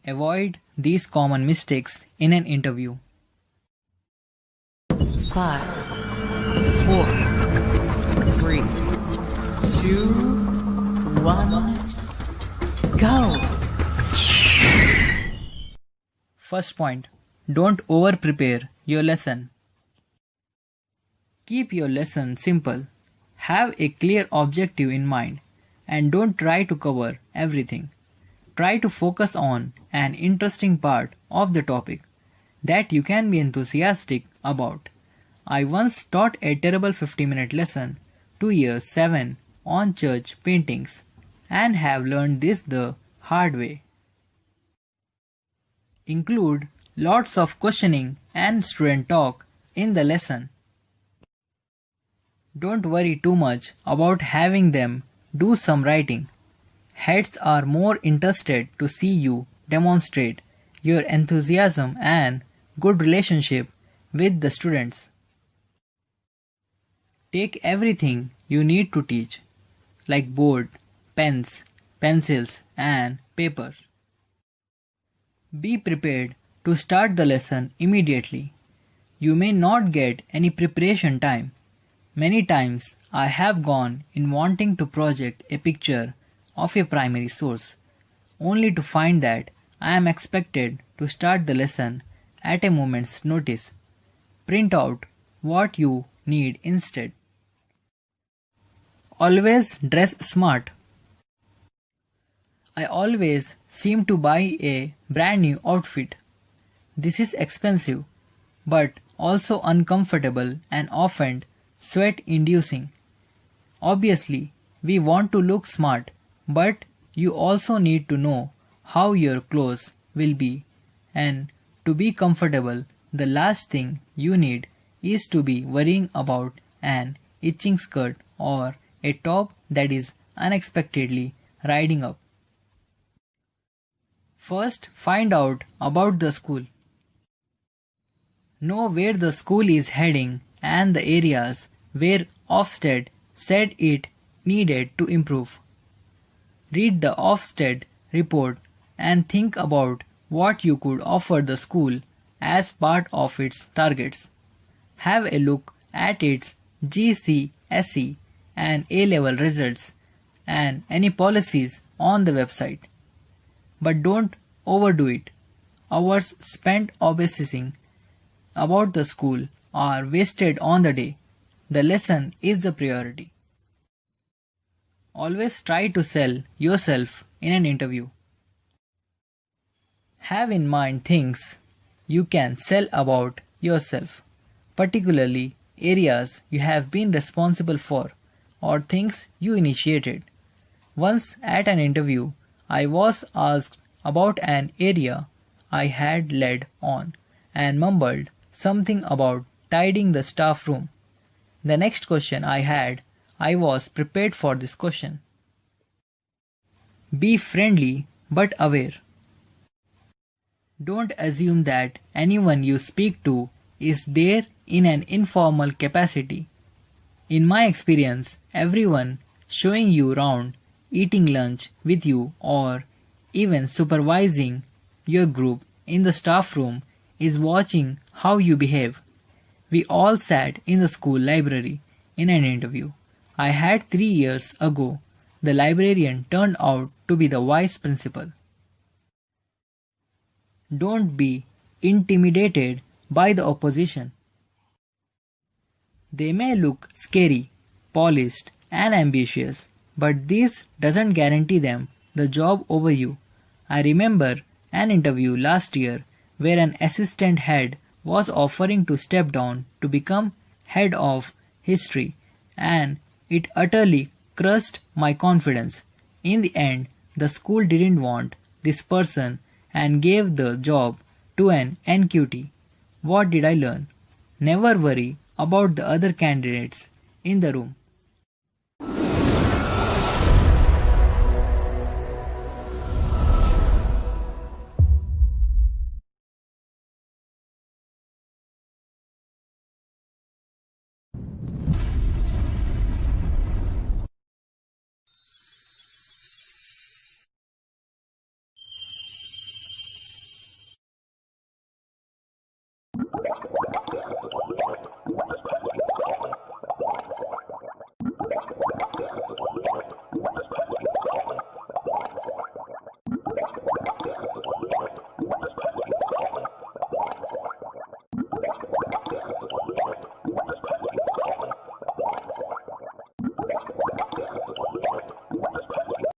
Avoid these common mistakes in an interview. 5, 4, 3, 2, 1, go! First point, don't over-prepare your lesson. Keep your lesson simple. Have a clear objective in mind and don't try to cover everything. Try to focus on an interesting part of the topic that you can be enthusiastic about. I once taught a terrible 50-minute lesson 2 years 7 on church paintings and have learned this the hard way. Include lots of questioning and student talk in the lesson. Don't worry too much about having them do some writing. Heads are more interested to see you demonstrate your enthusiasm and good relationship with the students. Take everything you need to teach, like board, pens, pencils, and paper. Be prepared to start the lesson immediately. You may not get any preparation time. Many times I have gone in wanting to project a picture of a primary source, only to find that I am expected to start the lesson at a moment's notice. Print out what you need instead. Always dress smart. I always seem to buy a brand new outfit. This is expensive, but also uncomfortable and often sweat-inducing. Obviously, we want to look smart, but you also need to know how your clothes will be, and to be comfortable, the last thing you need is to be worrying about an itching skirt or a top that is unexpectedly riding up. First, find out about the school. Know where the school is heading and the areas where Ofsted said it needed to improve. Read the Ofsted report and think about what you could offer the school as part of its targets. Have a look at its GCSE and A-level results and any policies on the website. But don't overdo it. Hours spent obsessing about the school are wasted on the day. The lesson is the priority. Always try to sell yourself in an interview. Have in mind things you can sell about yourself, particularly areas you have been responsible for or things you initiated. Once at an interview, I was asked about an area I had led on and mumbled something about tidying the staff room. The next question I was prepared for this question. Be friendly but aware. Don't assume that anyone you speak to is there in an informal capacity. In my experience, everyone showing you around, eating lunch with you, or even supervising your group in the staff room is watching how you behave. We all sat in the school library in an interview I had 3 years ago. The librarian turned out to be the vice principal. Don't be intimidated by the opposition. They may look scary, polished, and ambitious, but this doesn't guarantee them the job over you. I remember an interview last year where an assistant head was offering to step down to become head of history, and it utterly crushed my confidence. In the end, the school didn't want this person and gave the job to an NQT. What did I learn? Never worry about the other candidates in the room.